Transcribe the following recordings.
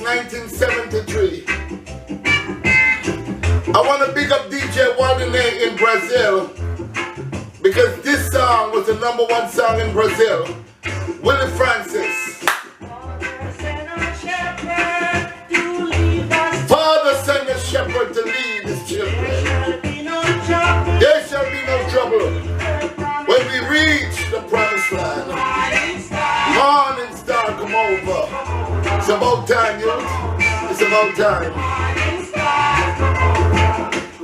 1973. I want to big up DJ Waldene in Brazil because this song was the #1 song in Brazil. Willie Francis. Father sent a shepherd to lead his children. There shall be no trouble when we reach the promised land. Morning star come over. It's about time, youth. It's about time.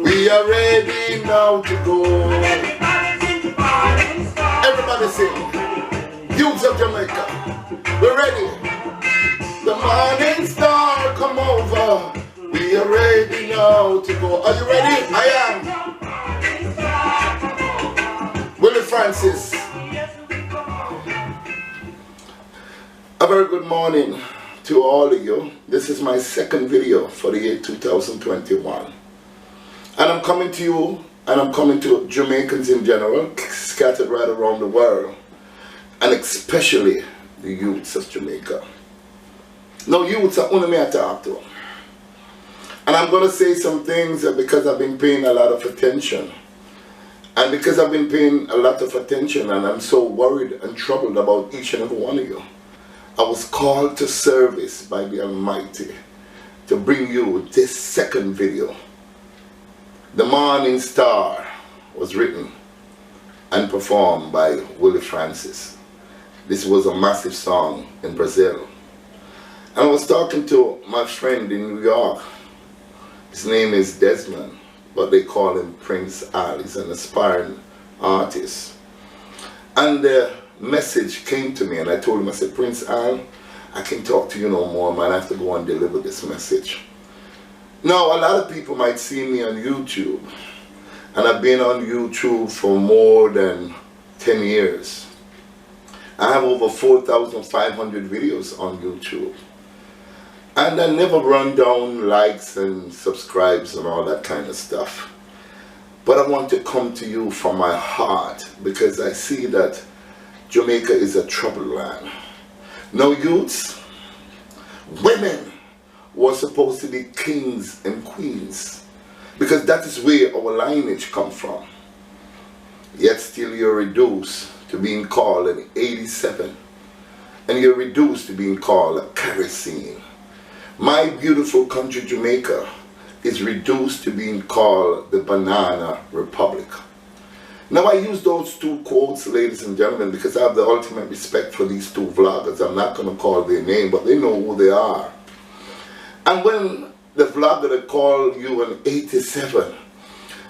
We are ready now to go. Everybody sing. Youths of Jamaica, we're ready. The morning star come over. We are ready now to go. Are you ready? I am. Willie Francis. A very good morning to all of you. This is my second video for the year 2021. And I'm coming to you, and I'm coming to Jamaicans in general, scattered right around the world, and especially the youths of Jamaica. Now, youths are only me to talk to. And I'm going to say some things because I've been paying a lot of attention. And because I've been paying a lot of attention, and I'm so worried and troubled about each and every one of you, I was called to service by the Almighty to bring you this second video. The Morning Star was written and performed by Willie Francis. This was a massive song in Brazil. And I was talking to my friend in New York. His name is Desmond, but they call him Prince Al. He's an aspiring artist. And the message came to me, and I told him, I said, Prince Al, I can't talk to you no more, man. I have to go and deliver this message. Now, a lot of people might see me on YouTube, and I've been on YouTube for more than 10 years. I have over 4,500 videos on YouTube. And I never run down likes and subscribes and all that kind of stuff. But I want to come to you from my heart because I see that Jamaica is a troubled land. Now, youths, women were supposed to be kings and queens because that is where our lineage comes from. Yet still you're reduced to being called an 87, and you're reduced to being called a Kerosene. My beautiful country Jamaica is reduced to being called the Banana Republic. Now, I use those two quotes, ladies and gentlemen, because I have the ultimate respect for these two vloggers. I'm not going to call their name, but they know who they are. And when the vlogger that called you an 87,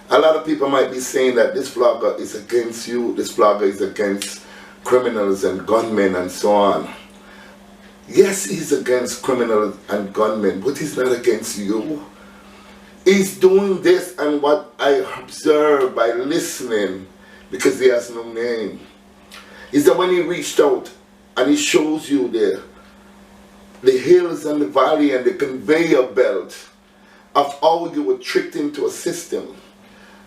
a lot of people might be saying that this vlogger is against you, this vlogger is against criminals and gunmen and so on. Yes, he's against criminals and gunmen, but he's not against you. He's doing this, and what I observe by listening, because he has no name, is that when he reached out and he shows you the hills and the valley and the conveyor belt of how you were tricked into a system,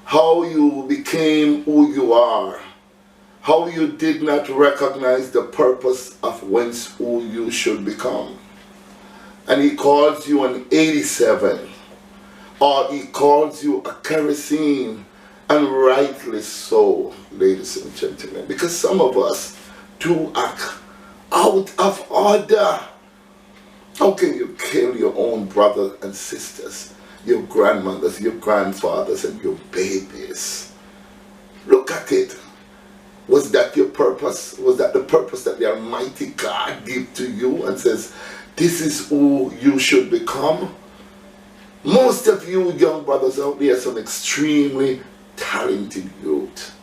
how you became who you are, how you did not recognize the purpose of whence who you should become. And he calls you an 87, or he calls you a Kerosene, and rightly so, ladies and gentlemen, because some of us do act out of order. How can you kill your own brothers and sisters, your grandmothers, your grandfathers, and your babies? Look at it. Was that your purpose? Was that the purpose that the Almighty God gave to you and says, this is who you should become? Most of you young brothers out there are some extremely talented youth.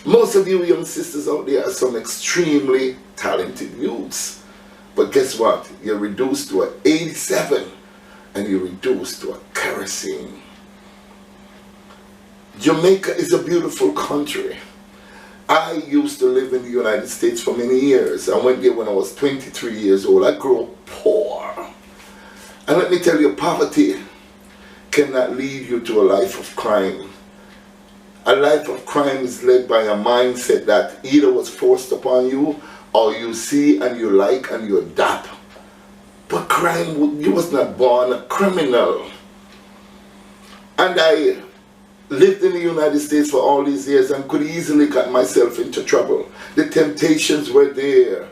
Most of you young sisters out there are some extremely talented youths. But guess what? You're reduced to an 87 and you're reduced to a Kerosene. Jamaica is a beautiful country. I used to live in the United States for many years. I went there when I was 23 years old. I grew up poor. And let me tell you, poverty cannot lead you to a life of crime. A life of crime is led by a mindset that either was forced upon you, or you see and you like and you adapt. But crime, you was not born a criminal. And I lived in the United States for all these years and could easily get myself into trouble. The temptations were there.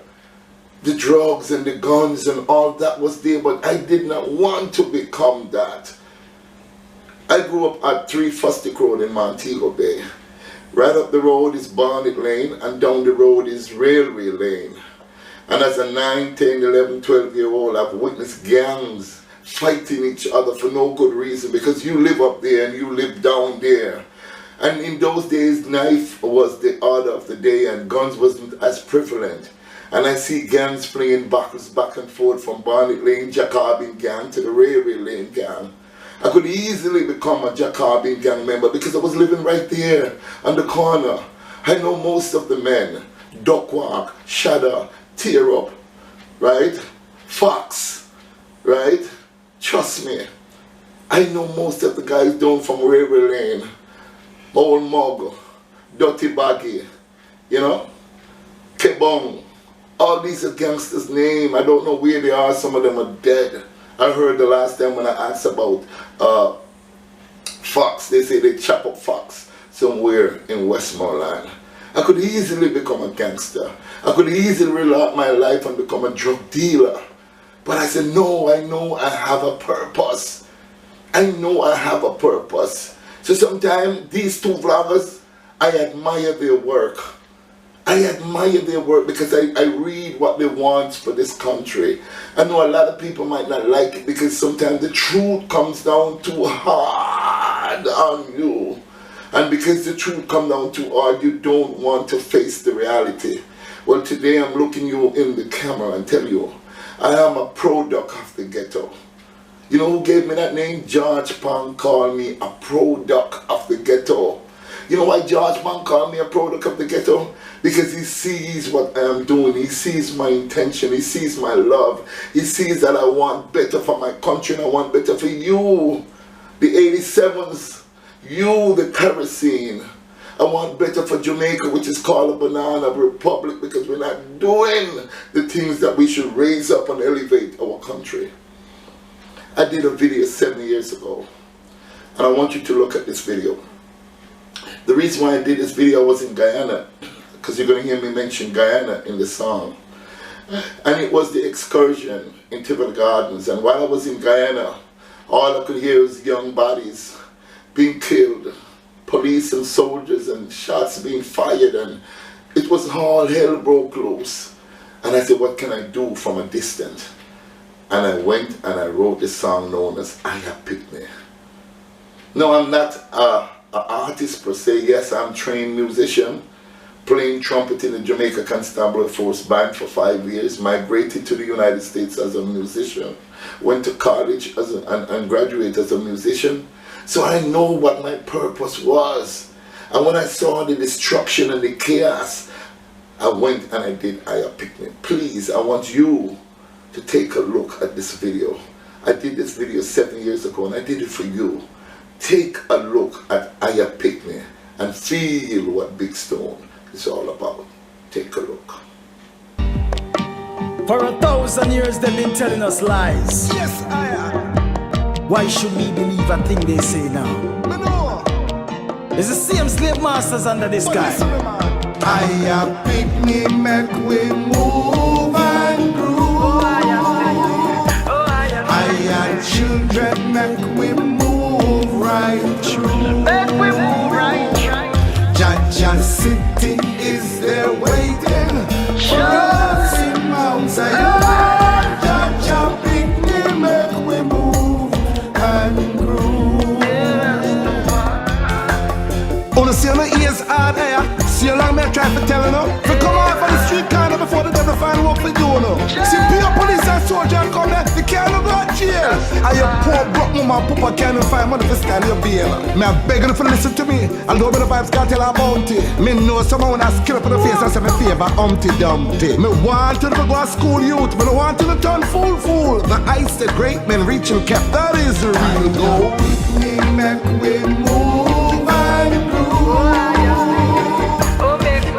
The drugs and the guns and all that was there, but I did not want to become that. I grew up at 3 Fustic Road in Montego Bay. Right up the road is Barnet Lane and down the road is Railway Lane. And as a 9, 10, 11, 12-year-old, I've witnessed gangs fighting each other for no good reason, because you live up there and you live down there. And in those days, knife was the order of the day and guns wasn't as prevalent. And I see gangs playing backwards, back and forth from Barnet Lane Jacobin gang to the Railway Lane gang. I could easily become a Jacobin gang member because I was living right there on the corner. I know most of the men. Duckwalk, Shadder, Tear Up, right? Fox, right? Trust me, I know most of the guys down from Railway Lane, Old Mug, Dirty Baggy, you know, Kebong. All these are gangsters' names. I don't know where they are. Some of them are dead. I heard the last time when I asked about Fox, they say they chop up Fox somewhere in Westmoreland. I could easily become a gangster. I could easily relate my life and become a drug dealer. But I said, no, I know I have a purpose. I know I have a purpose. So sometimes these two vloggers, I admire their work. I admire their work because I read what they want for this country. I know a lot of people might not like it because sometimes the truth comes down too hard on you. And because the truth comes down too hard, you don't want to face the reality. Well, today I'm looking you in the camera and tell you, I am a product of the ghetto. You know who gave me that name? George Pang called me a product of the ghetto. You know why George Pang called me a product of the ghetto? Because he sees what I am doing. He sees my intention. He sees my love. He sees that I want better for my country and I want better for you, the 87'S, you, the Kerosene. I want better for Jamaica, which is called a banana republic, because we're not doing the things that we should raise up and elevate our country. I did a video 7 years ago, and I want you to look at this video. The reason why I did this video, I was in Guyana, because you're going to hear me mention Guyana in the song. And it was the excursion in Tivoli Gardens, and while I was in Guyana, all I could hear was young bodies being killed. Police and soldiers and shots being fired, and it was all hell broke loose. And I said, what can I do from a distance? And I went and I wrote this song known as I Have Picked Me. No, I'm not an artist per se. Yes, I'm a trained musician, playing trumpet in the Jamaica Constabulary Force Band for 5 years, migrated to the United States as a musician, went to college and graduated as a musician. So I know what my purpose was. And when I saw the destruction and the chaos, I went and I did I Have Picked Me. Please, I want you to take a look at this video. I did this video 7 years ago and I did it for you. Take a look at I Have Picked Me and feel what Big Stone is all about. Take a look. For 1,000 years they've been telling us lies. Yes, I am. Why should we believe a thing they say now? No. It's the same slave masters under the sky. I have picked me, make we move and groove. I have children, make we move right through. Make we move right. Jaja City is there waiting for us in Mount Zion. Jaja pick me, make we move and groove. Wanna see my ears hard here? See how long me I try to tell you now? We come off on the street corner before the devil find work for you now. See pure police and soldier come there, they can't go to jail. And your poor broke mama and papa can't even find money for stand your bail. Me I beg you to listen to me, although me the vibes can't tell about it. Me know someone when I skill up in the face and say me favor Humpty Dumpty. Me want you to go to school youth, but I want you to turn fool. The ice the great men reach and cap, that is the real goal. Me make we move and groove.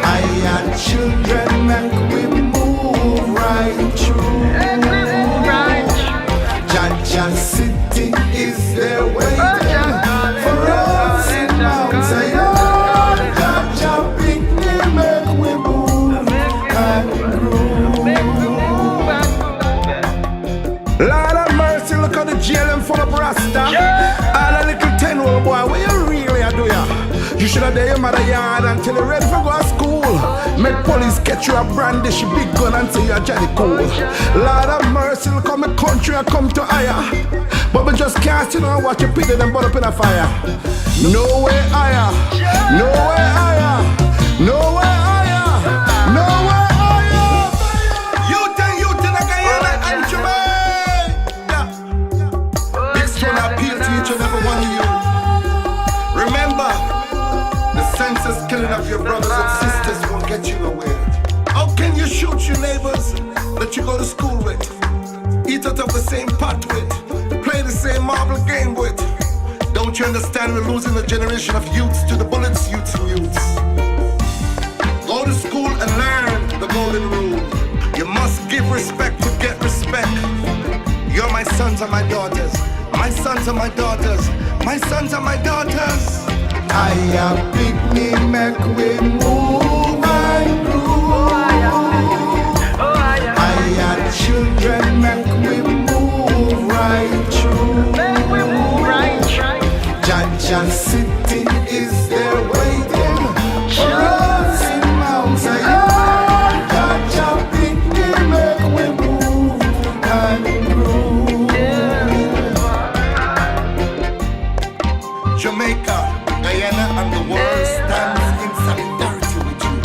I had children, make we move right through. your mother yard until you're ready for go to school. Make police catch you a brandish big gun and say you're Johnny Cool. Lord of mercy, look how my country I come to higher. But we just can't sit down and watch you pity them burn up in a fire. No way higher, no way higher, no way higher, no way higher. Youth in the Guyana and Jamaica. Big Stone appeal to each and every one of you. Remember, the senseless killing of your brothers and sisters won't get you nowhere. How can you shoot your neighbors that you go to school with, eat out of the same pot with, play the same marble game with? Don't you understand we're losing a generation of youths to the bullets, youths and youths? Go to school and learn the golden rule. You must give respect to get respect. You're my sons and my daughters. My sons and my daughters. My sons and my daughters. I am picnic, make we move and groove. I am children, make we move right through. Jaja City is there waiting for us in Mount Zion. Jaja picnic, make we move and groove. Jamaica, Guyana, and the world stands in solidarity with you.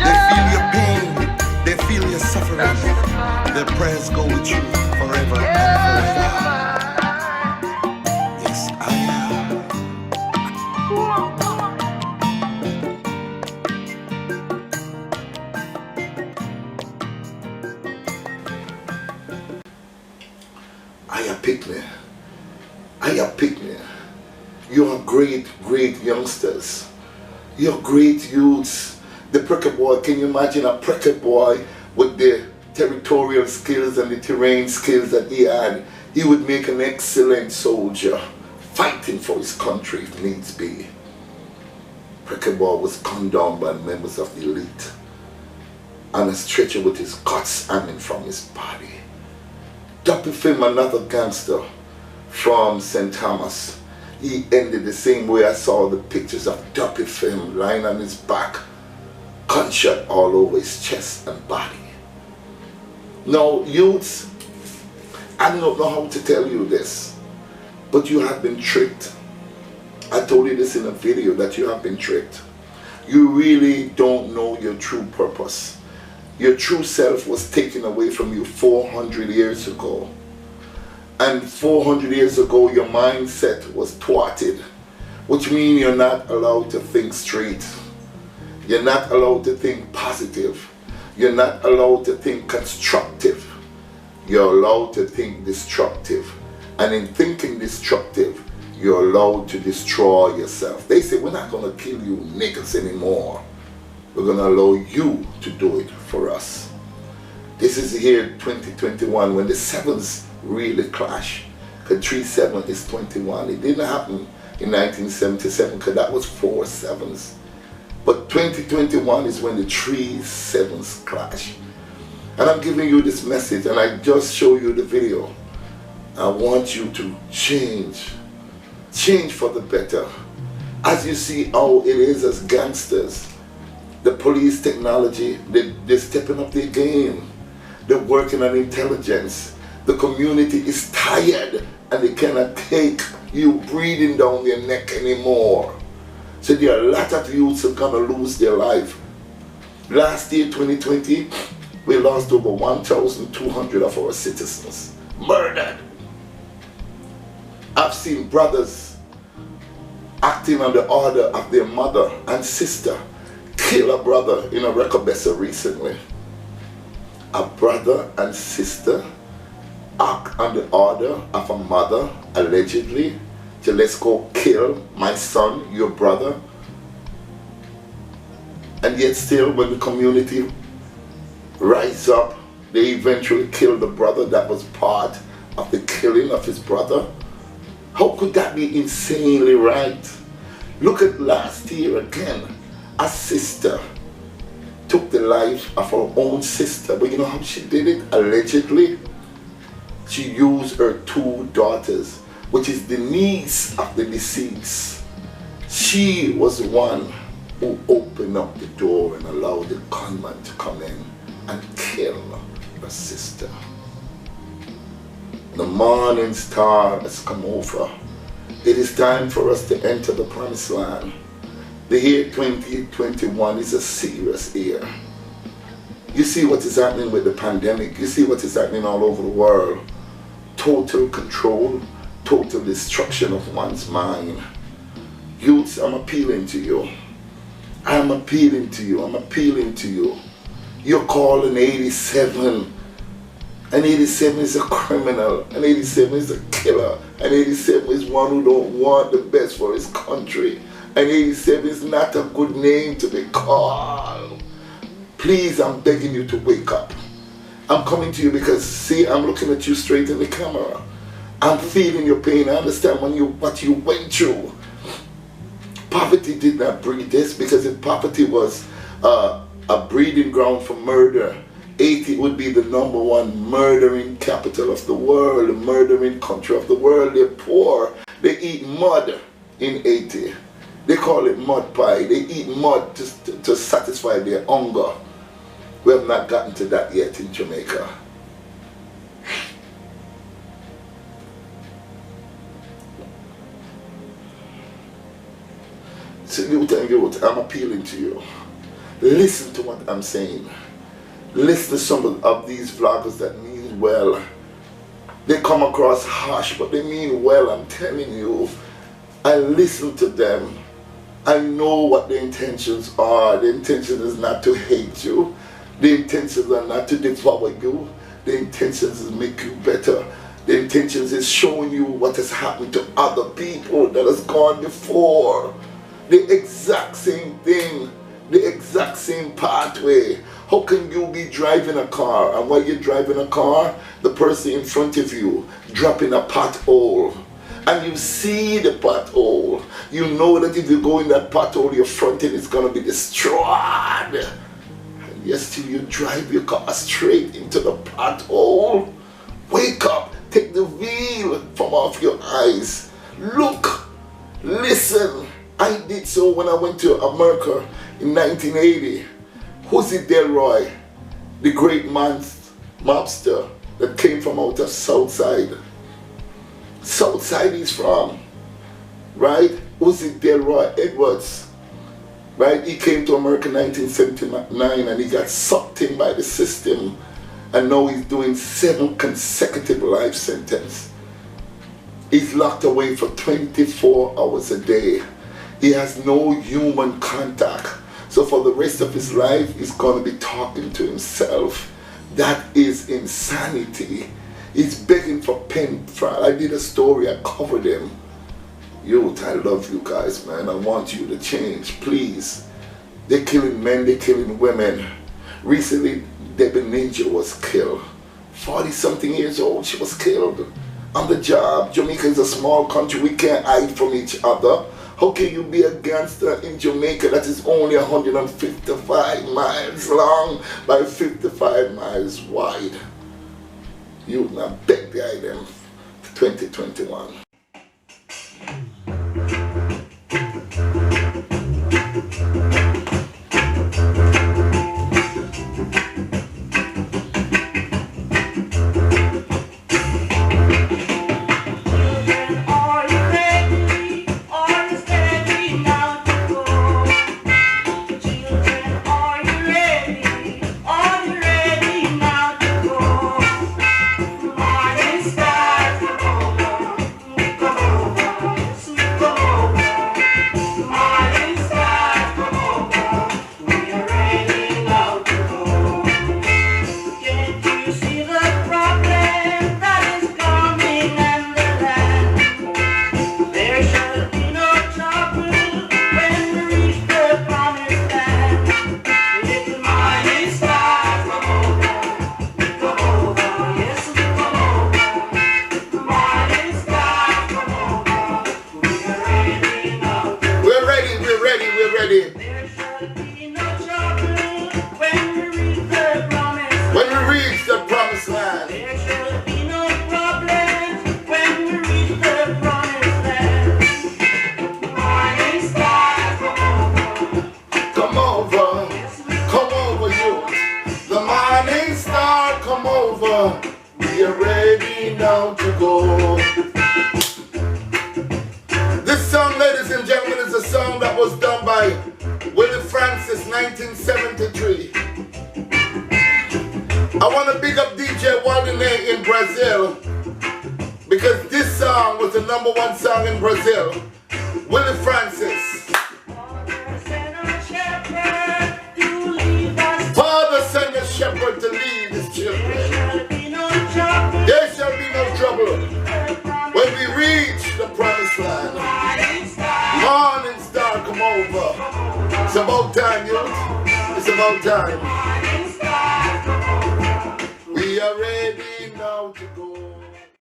They feel your pain, they feel your suffering. Their prayers go with you forever and forever. Yes, I am. I am picnic. You are great youngsters. You're great youths. The Pricker boy, can you imagine a Pricker boy with the territorial skills and the terrain skills that he had? He would make an excellent soldier, fighting for his country if needs be. Pricker boy was gunned down by members of the elite on a stretcher with his guts hanging from his body. Dr. Film, another gangster from St. Thomas, he ended the same way. I saw the pictures of Dr. Film lying on his back, gunshot all over his chest and body. Now, youths, I don't know how to tell you this, but you have been tricked. I told you this in a video, that you have been tricked. You really don't know your true purpose. Your true self was taken away from you 400 years ago. And 400 years ago, your mindset was thwarted, which means you're not allowed to think straight. You're not allowed to think positive. You're not allowed to think constructive. You're allowed to think destructive. And in thinking destructive, you're allowed to destroy yourself. They say, we're not going to kill you niggas anymore. We're going to allow you to do it for us. This is the year 2021 when the sevens really clash. Because 37 is 21. It didn't happen in 1977 because that was 4 sevens. But 2021 is when the 3 sevens clash. And I'm giving you this message, and I just show you the video. I want you to change for the better. As you see how it is as gangsters, the police technology, they're stepping up their game. They're working on intelligence. The community is tired and they cannot take you breathing down their neck anymore. So there are a lot of youths who are going to lose their life. Last year, 2020, we lost over 1,200 of our citizens murdered. I've seen brothers acting on the order of their mother and sister kill a brother in a Recobessa recently. A brother and sister act on the order of a mother, allegedly, to let's go kill my son, your brother. And yet still, when the community rise up, they eventually kill the brother that was part of the killing of his brother. How could that be insanely right? Look at last year again. A sister took the life of her own sister, but you know how she did it? Allegedly, she used her 2 daughters, which is the niece of the deceased, She was the one who opened up the door and allowed the gunman to come in and kill her sister. The morning star has come over. It is time for us to enter the promised land. The year 2021 is a serious year. You see what is happening with the pandemic. You see what is happening all over the world. Total control, total destruction of one's mind. Youths, I'm appealing to you. I'm appealing to you. I'm appealing to you. You're calling 87. And 87 is a criminal. And 87 is a killer. And 87 is one who don't want the best for his country. And 87 is not a good name to be called. Please, I'm begging you to wake up. I'm coming to you because, see, I'm looking at you straight in the camera. I'm feeling your pain. I understand what you went through. Poverty did not breed this, because if poverty was a breeding ground for murder, Haiti would be the #1 murdering capital of the world, the murdering country of the world. They're poor. They eat mud in Haiti. They call it mud pie. They eat mud to satisfy their hunger. We have not gotten to that yet in Jamaica. So youth and youth, I'm appealing to you. Listen to what I'm saying. Listen to some of these vloggers that mean well. They come across harsh, but they mean well, I'm telling you. I listen to them. I know what the intentions are. The intention is not to hate you. The intentions are not to devour you. The intentions is make you better. The intentions is showing you what has happened to other people that has gone before. The exact same thing, the exact same pathway. How can you be driving a car, and while you're driving a car, the person in front of you dropping a pothole, and you see the pothole? You know that if you go in that pothole, your front end is going to be destroyed. And yet still you drive your car straight into the pothole. Wake up, take the veil from off your eyes. Look, listen. I did so when I went to America in 1980. Jose Delroy, the great mobster that came from out of Southside. Southside he's from, right? Jose Delroy Edwards, right? He came to America in 1979 and he got sucked in by the system, and now he's doing 7 consecutive life sentences. He's locked away for 24 hours a day. He has no human contact. So for the rest of his life, he's going to be talking to himself. That is insanity. He's begging for pen. I did a story, I covered him. Youth, I love you guys, man. I want you to change, please. They're killing men, they're killing women. Recently, Debbie Ninja was killed. 40-something years old, she was killed. On the job. Jamaica is a small country, we can't hide from each other. How can you be a gangster in Jamaica that is only 155 miles long by 55 miles wide? You now beg the item 2021. we are ready now to go. This song, ladies and gentlemen, is a song that was done by Willie Francis, 1973. I want to big up DJ Waldine in Brazil, because this song was the #1 song in Brazil. Willie Francis. Father send a shepherd to lead his children. There shall be no trouble when we reach the promised land. Morning star come over. It's about time, youth. It's about time.